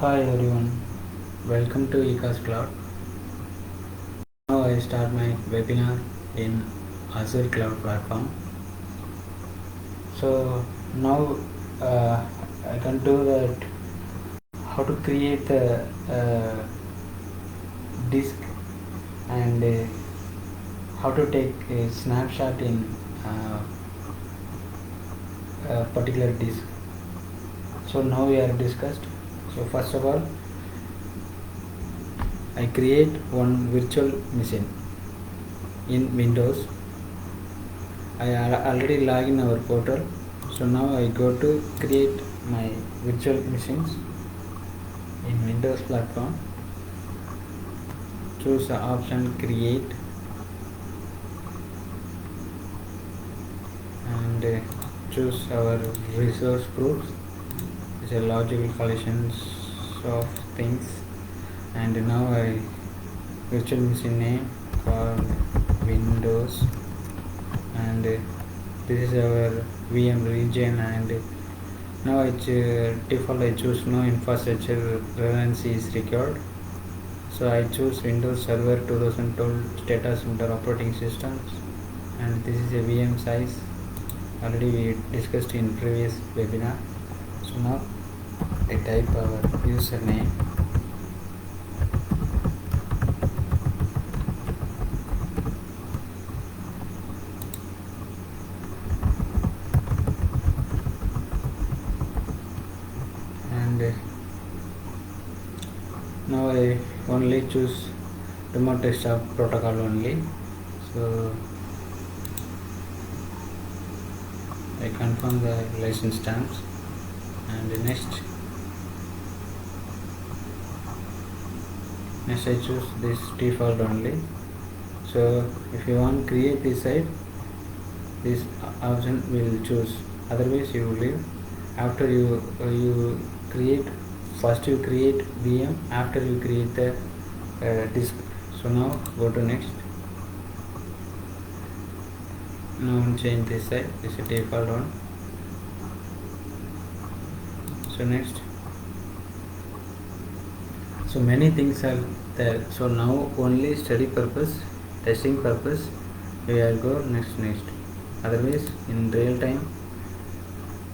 Hi everyone, welcome to Ekascloud. Now I start my webinar in Azure Cloud platform. So now I can do that how to create the disk and how to take a snapshot in a particular disk. So now we are discussed. So first of all, I create one virtual machine in Windows. I already log in our portal. So now I go to create my virtual machines in Windows platform. Choose the option create and choose our resource groups. It's a logical collections of things, and now I virtual machine name called Windows, and this is our VM region, and now default I choose no infrastructure redundancy is required. So I choose Windows Server 2012 Data Center operating systems, and this is a VM size. Already we discussed in previous webinar. So now I type our username and now I only choose remote desktop protocol only. So I confirm the license terms, and next I choose this default only. So if you want to create this site, this option will choose, otherwise you will leave. After you create, first you create VM, after you create the disk. So now go to next. Now change this side, this is default one. So next, so many things are there. So now only study purpose, testing purpose we will go next. Otherwise in real time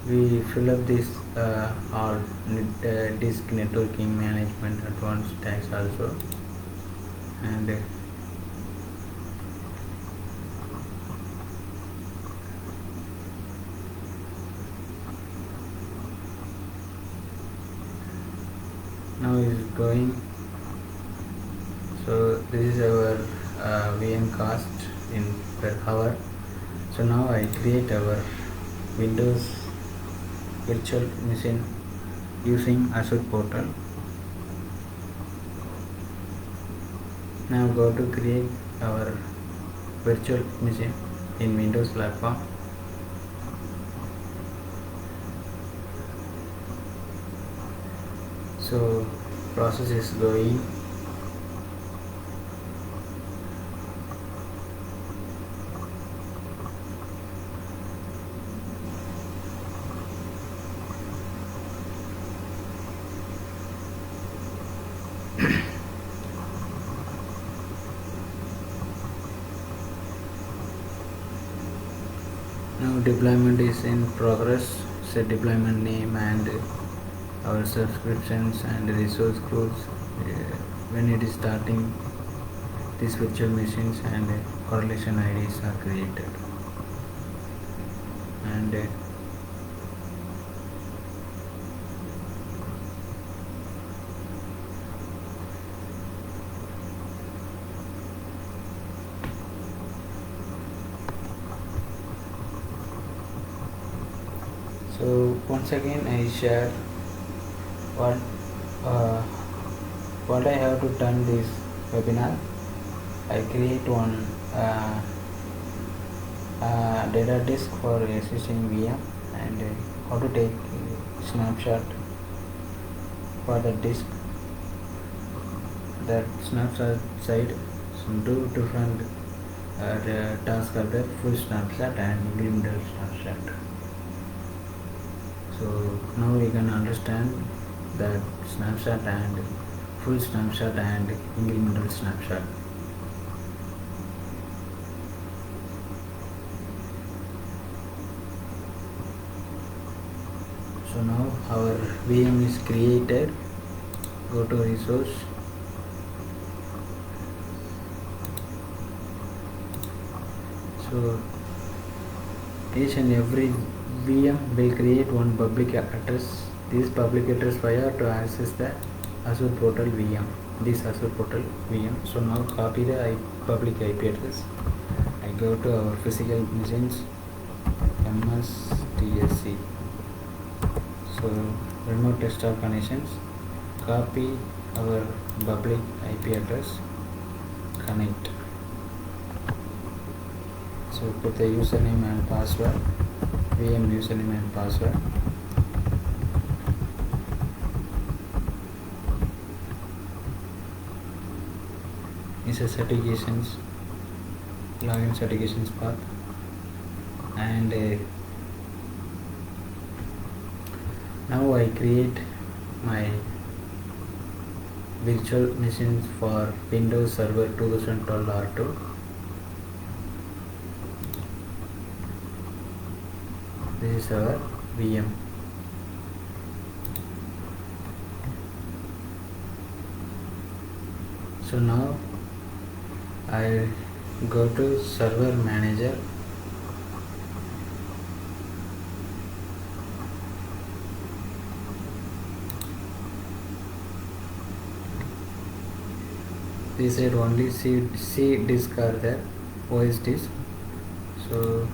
we fill up this all disk networking management advanced tags also, and now is going. So this is our VM cost in per hour. So now I create our Windows virtual machine using Azure portal. Now go to create our virtual machine in Windows platform. So process is going. Now deployment is in progress. Set deployment name and our subscriptions and resource groups when it is starting. These virtual machines and correlation IDs are created, and so once again I share what uh, what I have to turn this webinar. I create one data disk for existing VM, and how to take snapshot for the disk. That snapshot side, some two different tasks are there: full snapshot and limited snapshot. So now we can understand that snapshot and full snapshot and incremental snapshot. So now our VM is created. Go to resource. So each and every VM will create one public address. This public address via to access the Azure portal VM. This Azure portal VM. So now copy the public IP address. I go to our physical machines MSTSC. So remote desktop connections. Copy our public IP address. Connect. So put the username and password, VM username and password. Is a certifications, login certifications path, and now I create my virtual machines for Windows Server 2012 R2. This is our VM. So now I go to server manager. This side only C disk are there, OS disk. So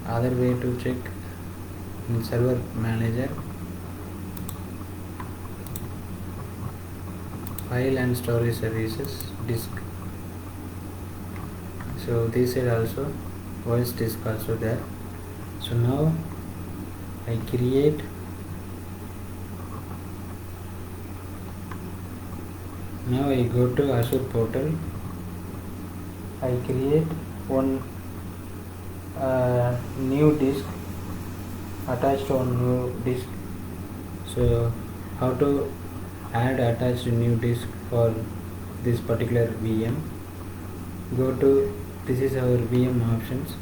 other way to check in server manager, file and storage services disk. So this side also OS disk also there. So now I create now I go to Azure portal. I create one new disk, attached on new disk. So how to add attached new disk for this particular VM? Go to, this is our VM options.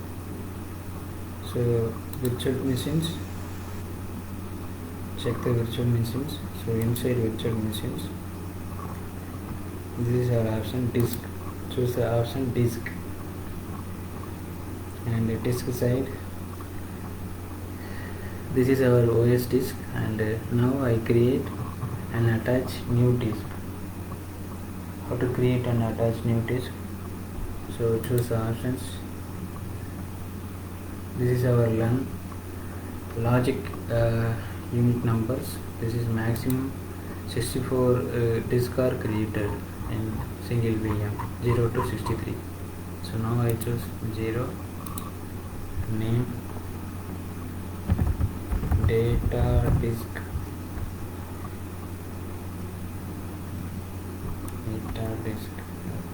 So virtual machines, check the virtual machines. So inside virtual machines, this is our option disk. Choose the option disk, and the disk side, this is our OS disk, and now I create and attach new disk. How to create and attach new disk? So choose the options. This is our LUN logic unit numbers. This is maximum 64 disks are created in single VM, 0 to 63. So now I choose 0. Name data disk,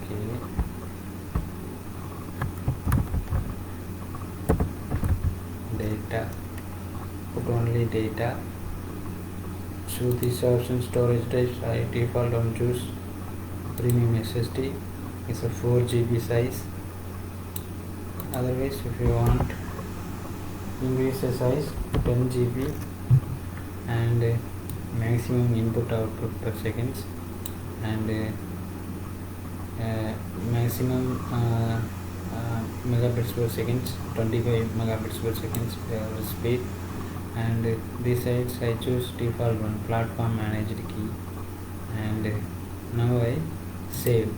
okay. Data, put only data. So this option storage disk, I default on choose premium SSD. It's a 4 GB size. Otherwise, if you want increase the size 10 GB and maximum input output per seconds, and maximum megabits per second, 25 megabits per second speed. And this sides I choose default one, platform managed key, and now I save.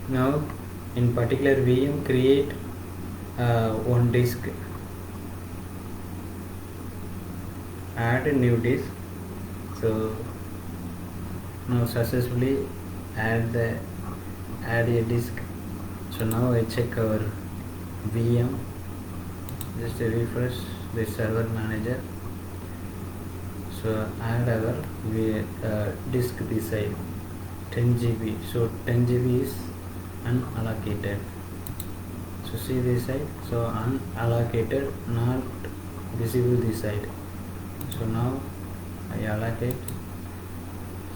Now in particular VM create one disk, add a new disk. So now successfully add a disk. So now I check our VM, just refresh the server manager. So add our disk this side 10 GB. So 10 GB is unallocated. So see this side, so unallocated, not visible this side. So now I allocate,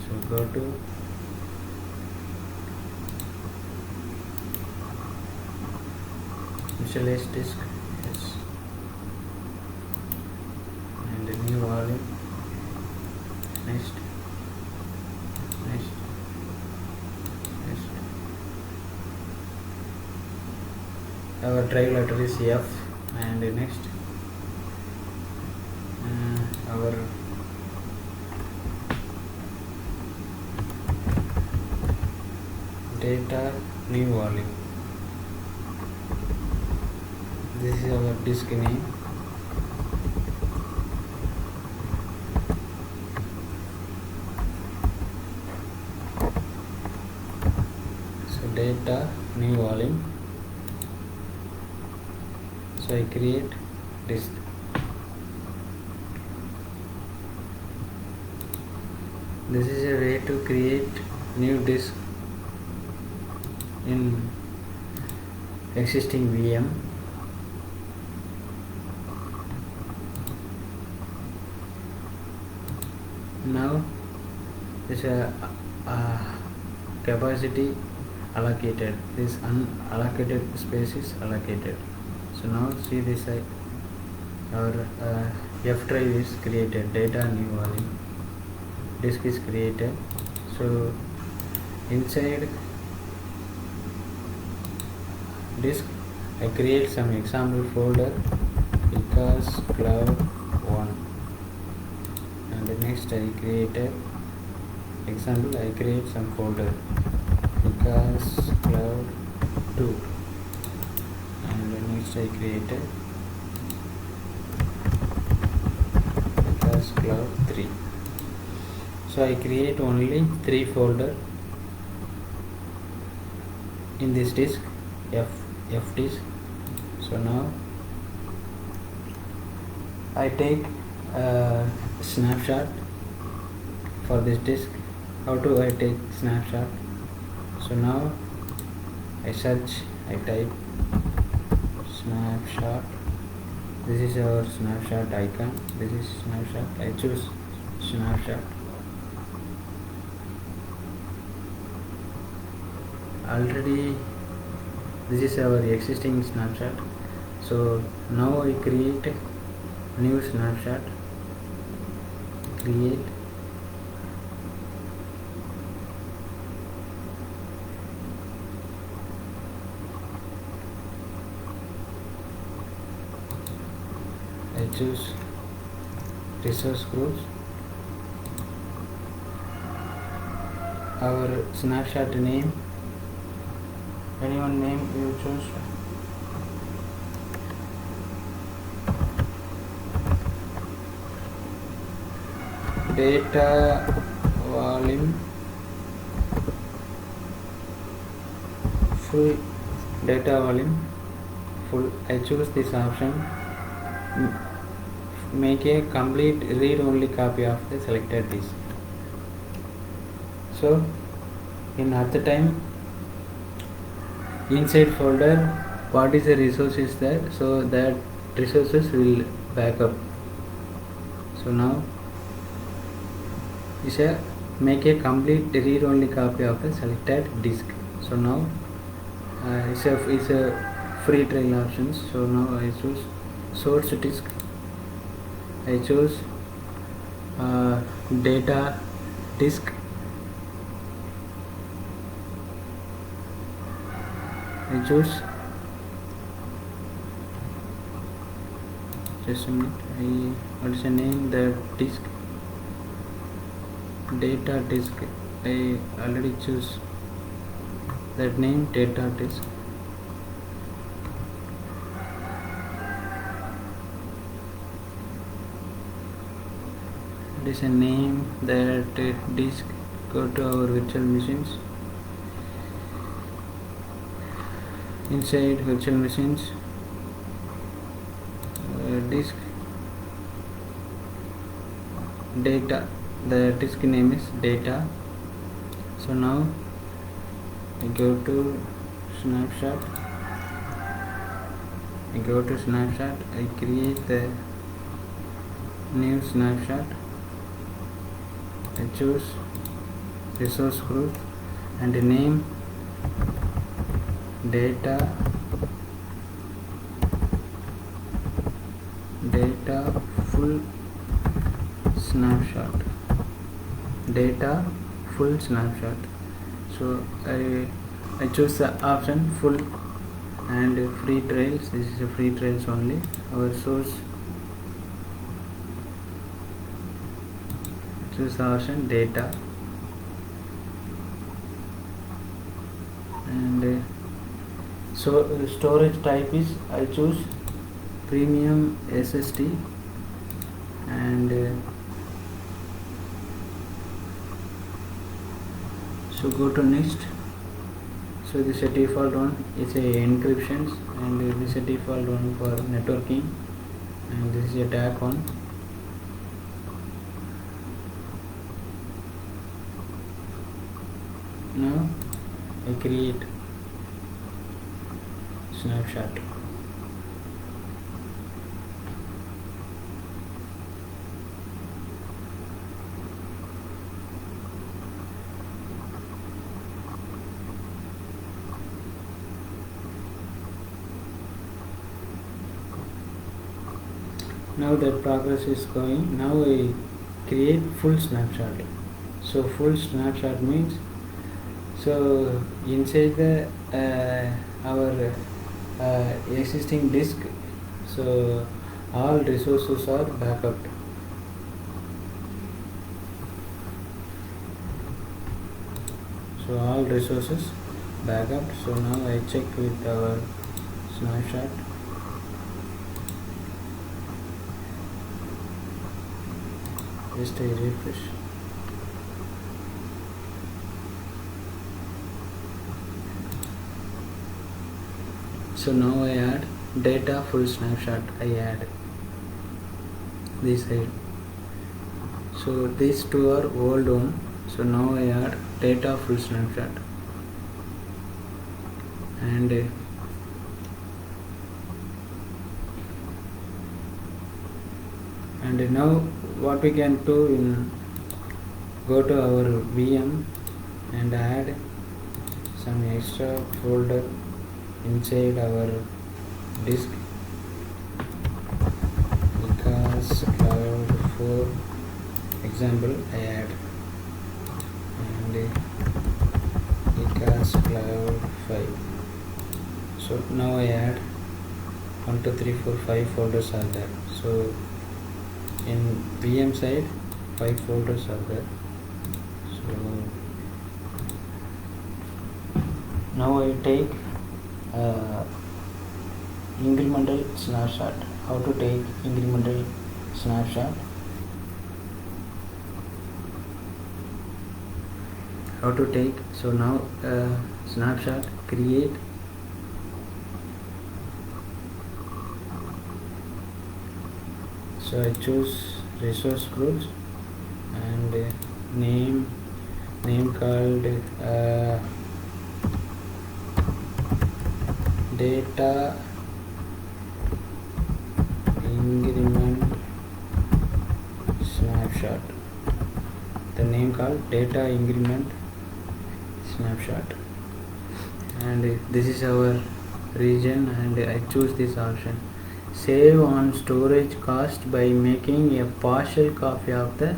so go to initialize disk, yes, and a new volume, next, next, next. Our drive letter is F, and next our data new volume. This is our disk name. So data new volume. So I create disk. This is a way to create new disk in existing VM. Now this capacity allocated, this unallocated space is allocated. So now see this side, our F drive is created, data new volume, disk is created. So inside disk I create some example folder, Ekascloud 1, and next I created example, I create some folder, Ekascloud 2, and next I created Ekascloud 3. So I create only 3 folder in this disk, F disk. So now I take a snapshot for this disk. How do I take snapshot? So now I search, I type snapshot. This is our snapshot icon. This is snapshot. I choose snapshot. Already this is our existing snapshot. So now I create new snapshot, create, I choose resource groups. Our snapshot name, anyone name you choose. Data volume full, data volume full. I choose this option. Make a complete read-only copy of the selected disk. So in other time, inside folder what is the resource is there, so that resources will back up. So now is a make a complete read-only copy of the selected disk. So now it's a free trial options. So now I choose source disk. I choose data disk. I choose, just a minute, what is the name, the disk, data disk. I already choose that name, data disk. It is a name, that disk. Go to our virtual machines. Inside virtual machines, disk, data, the disk name is data. So now I go to snapshot, I go to snapshot, I create the new snapshot, I choose resource group and name data full snapshot, data full snapshot. So I choose the option full and free trails. This is a free trails only. Our source, choose the option data and so storage type is I choose premium SSD and so go to next. So this is a default one, it's a encryptions and this is a default one for networking and this is a tag one. Now I create snapshot. Now that progress is going, now I create full snapshot. So full snapshot means, so inside the our existing disk, so all resources are backup. So all resources backup. So now I check with our snapshot. Just a refresh. So now I add data full snapshot. I add this side. So these two are old one. So now I add data full snapshot and now what we can do in go to our VM and add some extra folder inside our disk. Ekascloud for example I add and Ekascloud 5. So now I add 1 2 3 4 5 folders are there. So in VM side 5 folders are there. So now I take incremental snapshot. How to take incremental snapshot? How to take? So now snapshot create. So I choose resource groups and name called data increment snapshot. The name called data increment snapshot and this is our region and I choose this option. Save on storage cost by making a partial copy of the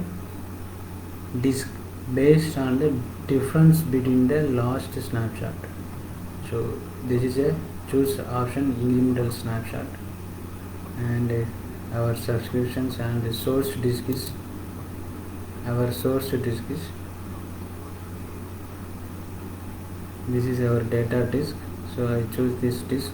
disk based on the difference between the last snapshot. So this is a choose option incremental snapshot and our subscriptions and the source disk is this is our data disk. So I choose this disk.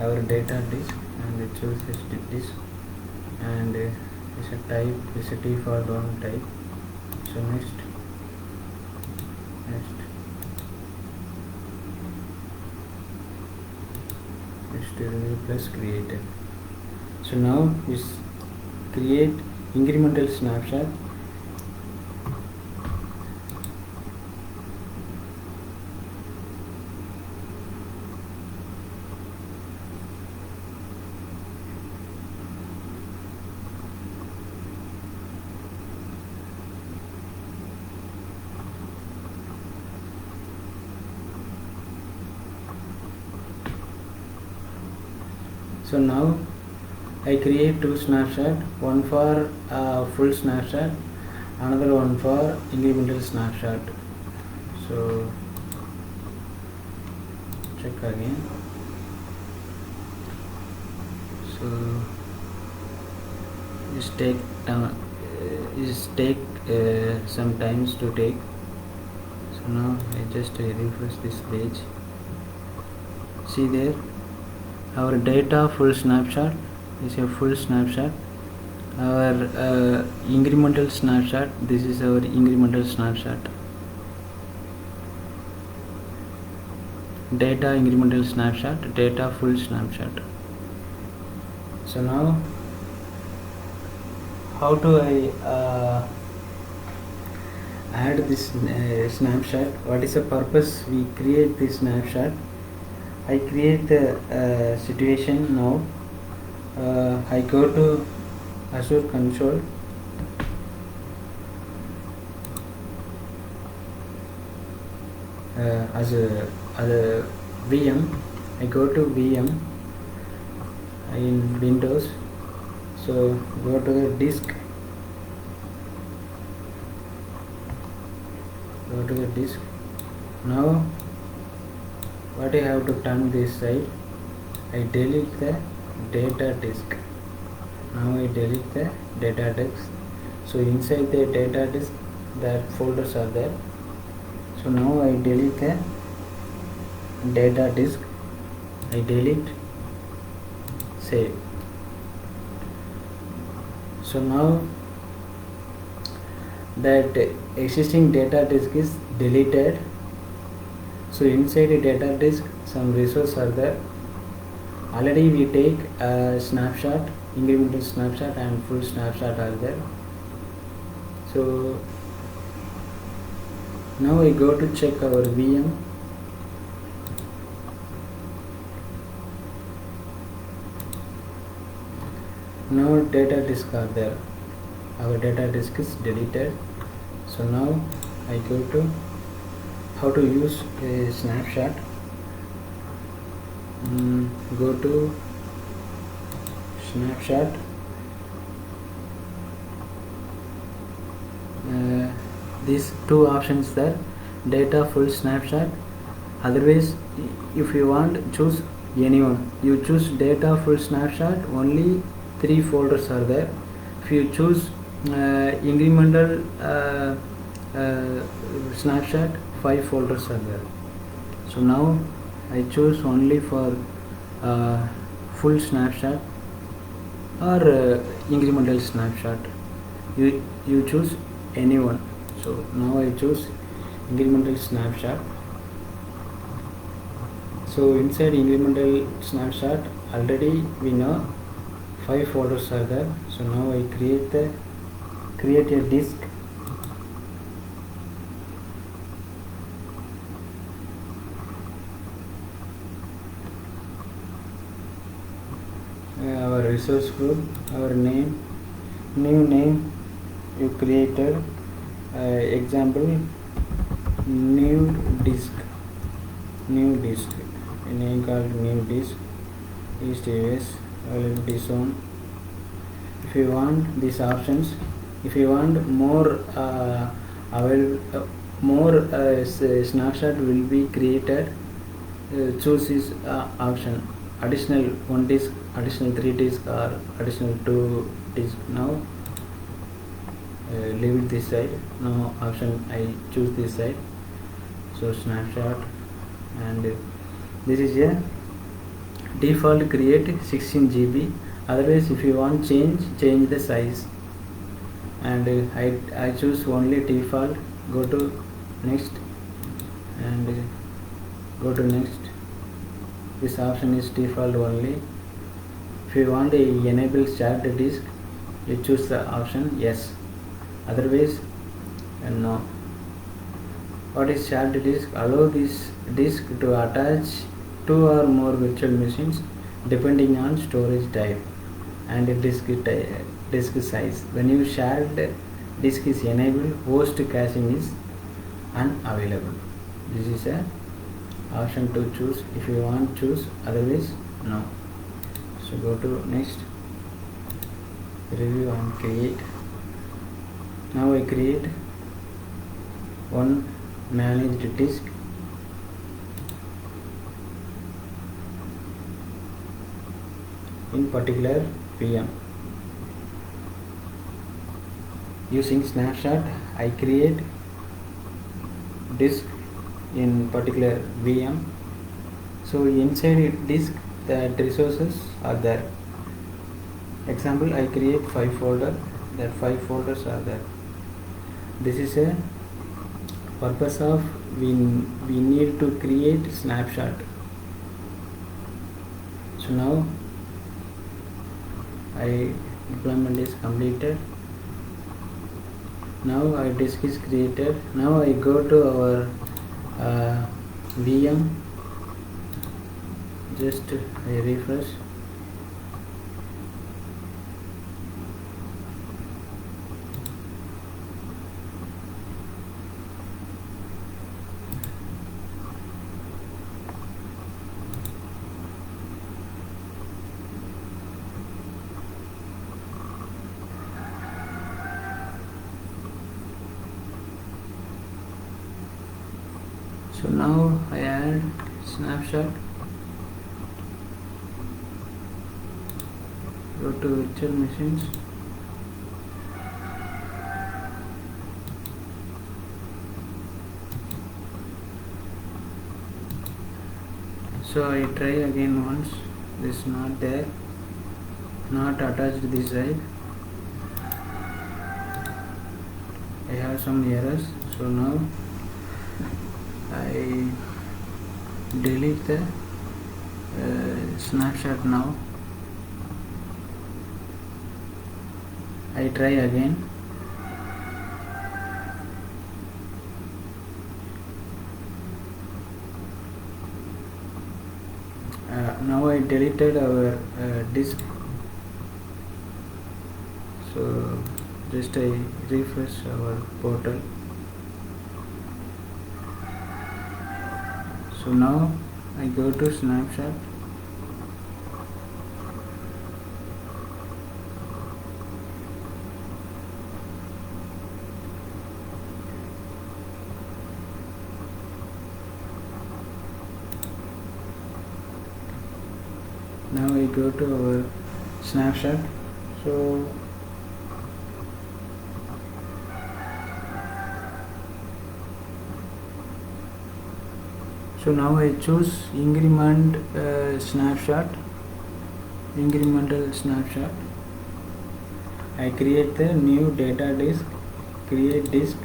Our data disk and I choose this disk and it's a type, it's a default one type. So next review plus created. So now this create incremental snapshot. So now I create two snapshot, one for full snapshot, another one for incremental snapshot. So check again. So just take some times to take. So now I just refresh this page. See there, our data full snapshot is a full snapshot. Our incremental snapshot, this is our incremental snapshot. Data incremental snapshot, data full snapshot. So now how do I add this snapshot? What is the purpose we create this snapshot? I create the situation now. I go to Azure console. As a VM, I go to VM in Windows. So go to the disk. Go to the disk. Now what I have to turn this side, I delete the data disk. Now I delete the data disk. So inside the data disk, that folders are there. So now I delete the data disk. I delete, save. So now that existing data disk is deleted. So inside the data disk some resources are there. Already we take a snapshot, incremental snapshot and full snapshot are there. So now I go to check our VM. Now data disk are there. Our data disk is deleted. So now I go to how to use a snapshot. Go to snapshot. These two options there, data full snapshot. Otherwise, if you want, choose anyone. You choose data full snapshot, only 3 folders are there. If you choose incremental snapshot, 5 folders are there. So now I choose only for full snapshot or incremental snapshot. You choose anyone. So now I choose incremental snapshot. So inside incremental snapshot, already we know 5 folders are there. So now I create a disk. Our resource group, our name, new name you created, example new disk, a name called new disk, east US, availability zone. If you want these options, if you want more snapshot will be created, choose this option, additional 1 disk, additional 3 disk or additional 2 disk. Now leave it this side. Now option I choose this side. So snapshot, and this is a default create 16 GB. Otherwise if you want change the size, and I choose only default. Go to next and go to next. This option is default only. If you want to enable shared disk, you choose the option yes, otherwise no. What is shared disk? Allow this disk to attach two or more virtual machines depending on storage type and disk size. When you shared disk is enabled, host caching is unavailable. This is a option to choose. If you want, choose, otherwise no. So go to next, review and create. Now I create one managed disk. In particular VM. Using Snapshot, I create disk in particular VM. So inside disk, that resources are there. Example, I create 5 folders. That 5 folders are there. This is a purpose of we need to create snapshot. So now I deployment is completed. Now our disk is created. Now I go to our VM. Just I refresh. So now I add snapshot, go to virtual machines, so I try again once. This is not there, not attached this side. I have some errors, so now I delete the snapshot. Now I try again. Now I deleted our disk, so just I refresh our portal. So now I go to snapshot. Now I go to our snapshot. So now I choose incremental snapshot. I create the new data disk, create disk.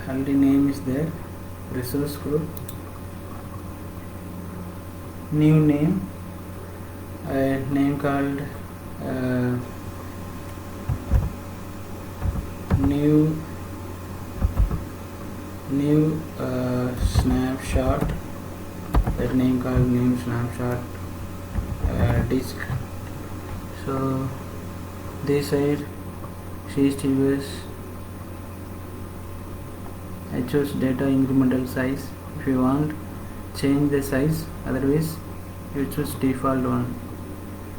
Already name is there, resource group, new name, name called new snapshot, that name called new snapshot disk. So this side CSTUS, I choose data incremental size. If you want, change the size, otherwise you choose default one.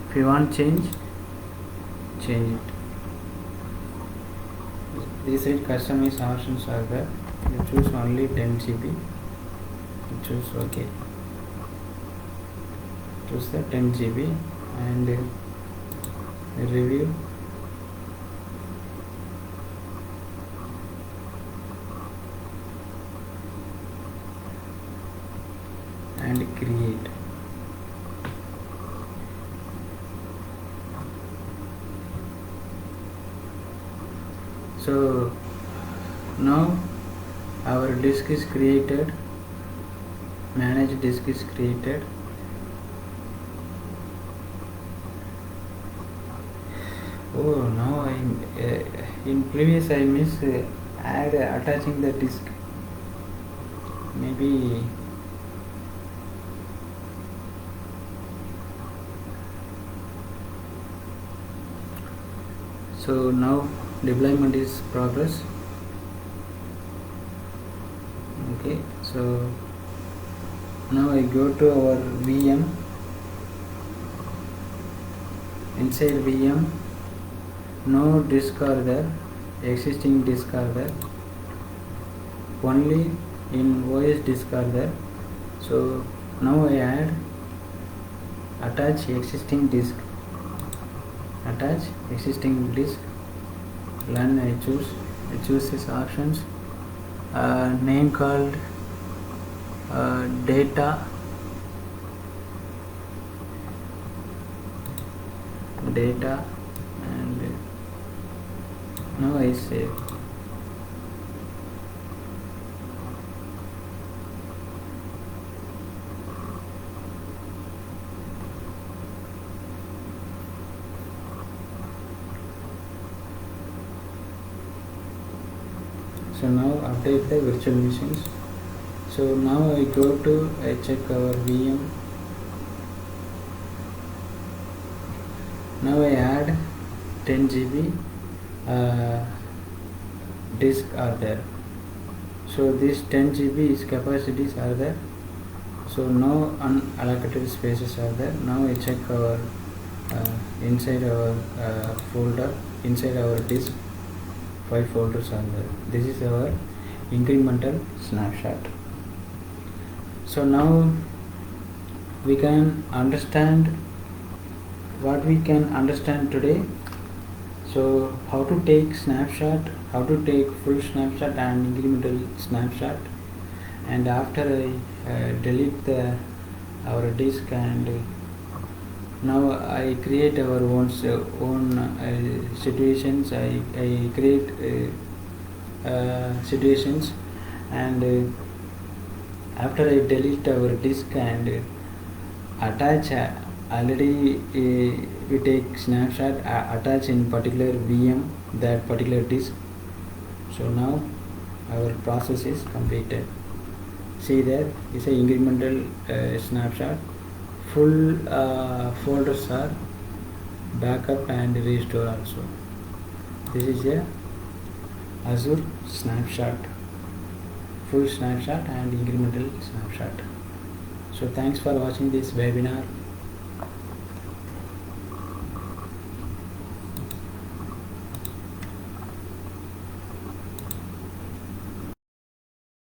If you want change it. These side customize options are there. You choose only 10 GB. You choose OK. Choose the 10 GB and review. And create. So now our disk is created, manage disk is created. Oh, now in previous I miss add attaching the disk. Maybe so now deployment is progress. Okay, so now I go to our VM. Inside VM, no disk are there, existing disk are there, only in OS disk are there. So now I add attach existing disk, attach existing disk, learn. I choose these options, name called data and now I save. So now update the virtual machines. So now I go to check our VM. Now I add 10 GB disk are there. So this 10 GB is capacities are there. So no unallocated spaces are there. Now I check our inside our folder, inside our disk, 5 folders are there. This is our incremental snapshot. So now we can understand what we can understand today. So how to take snapshot, how to take full snapshot and incremental snapshot, and after I delete our disk, and now I create our own situations. I create situations, and after I delete our disk and attach already we take snapshot, attach in particular VM that particular disk. So now our process is completed. See, there is a incremental snapshot. Full folders are backup and restore also. This is a Azure snapshot, full snapshot and incremental snapshot. So thanks for watching this webinar.